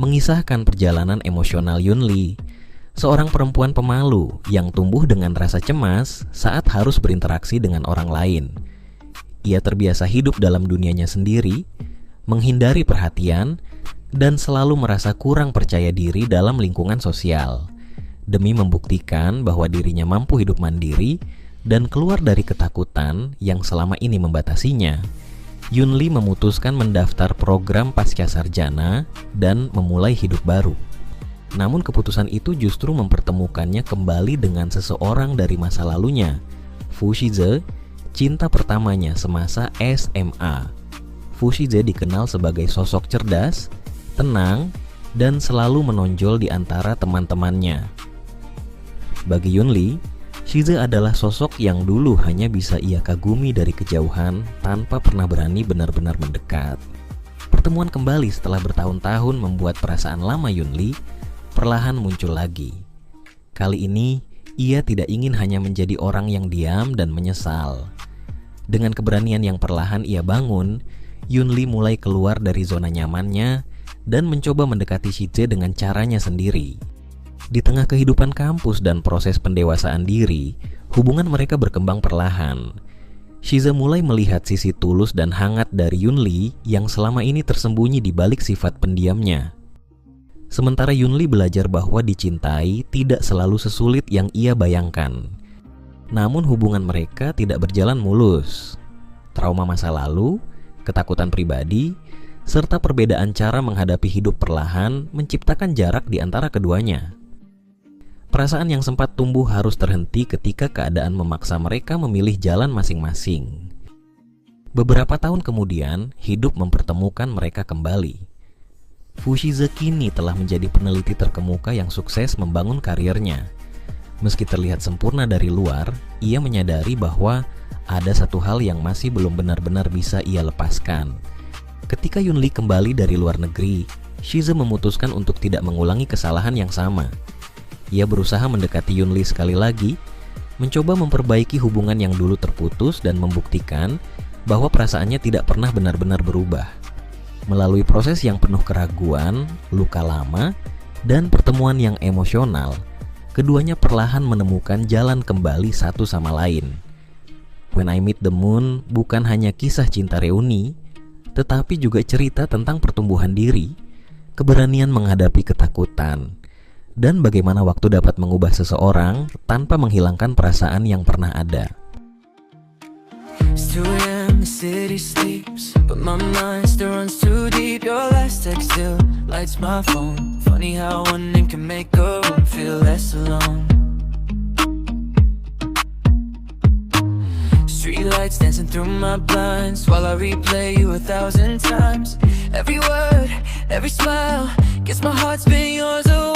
mengisahkan perjalanan emosional Yunli, seorang perempuan pemalu yang tumbuh dengan rasa cemas saat harus berinteraksi dengan orang lain. Ia terbiasa hidup dalam dunianya sendiri, menghindari perhatian, dan selalu merasa kurang percaya diri dalam lingkungan sosial. Demi membuktikan bahwa dirinya mampu hidup mandiri dan keluar dari ketakutan yang selama ini membatasinya, Yunli memutuskan mendaftar program pasca sarjana dan memulai hidup baru. Namun keputusan itu justru mempertemukannya kembali dengan seseorang dari masa lalunya, Fu Shize, cinta pertamanya semasa SMA. Fu Shize dikenal sebagai sosok cerdas, tenang, dan selalu menonjol di antara teman-temannya. Bagi Yunli, Shize adalah sosok yang dulu hanya bisa ia kagumi dari kejauhan tanpa pernah berani benar-benar mendekat. Pertemuan kembali setelah bertahun-tahun membuat perasaan lama Yunli perlahan muncul lagi. Kali ini, ia tidak ingin hanya menjadi orang yang diam dan menyesal. Dengan keberanian yang perlahan ia bangun, Yunli mulai keluar dari zona nyamannya dan mencoba mendekati Shize dengan caranya sendiri. Di tengah kehidupan kampus dan proses pendewasaan diri, hubungan mereka berkembang perlahan. Shize mulai melihat sisi tulus dan hangat dari Yunli yang selama ini tersembunyi di balik sifat pendiamnya. Sementara Yunli belajar bahwa dicintai tidak selalu sesulit yang ia bayangkan. Namun hubungan mereka tidak berjalan mulus. Trauma masa lalu, ketakutan pribadi, serta perbedaan cara menghadapi hidup perlahan menciptakan jarak di antara keduanya. Perasaan yang sempat tumbuh harus terhenti ketika keadaan memaksa mereka memilih jalan masing-masing. Beberapa tahun kemudian, hidup mempertemukan mereka kembali. Fu Shize kini telah menjadi peneliti terkemuka yang sukses membangun karirnya. Meski terlihat sempurna dari luar, ia menyadari bahwa ada satu hal yang masih belum benar-benar bisa ia lepaskan. Ketika Yunli kembali dari luar negeri, Shize memutuskan untuk tidak mengulangi kesalahan yang sama. Ia berusaha mendekati Yunli sekali lagi, mencoba memperbaiki hubungan yang dulu terputus dan membuktikan bahwa perasaannya tidak pernah benar-benar berubah. Melalui proses yang penuh keraguan, luka lama, dan pertemuan yang emosional, keduanya perlahan menemukan jalan kembali satu sama lain. When I Meet the Moon bukan hanya kisah cinta reuni, tetapi juga cerita tentang pertumbuhan diri, keberanian menghadapi ketakutan, dan bagaimana waktu dapat mengubah seseorang tanpa menghilangkan perasaan yang pernah ada. The city sleeps, but my mind still runs too deep. Your last text still lights my phone. Funny how one name can make a room feel less alone. Streetlights dancing through my blinds while I replay you 1,000 times. Every word, every smile gets my heart spinning yours away.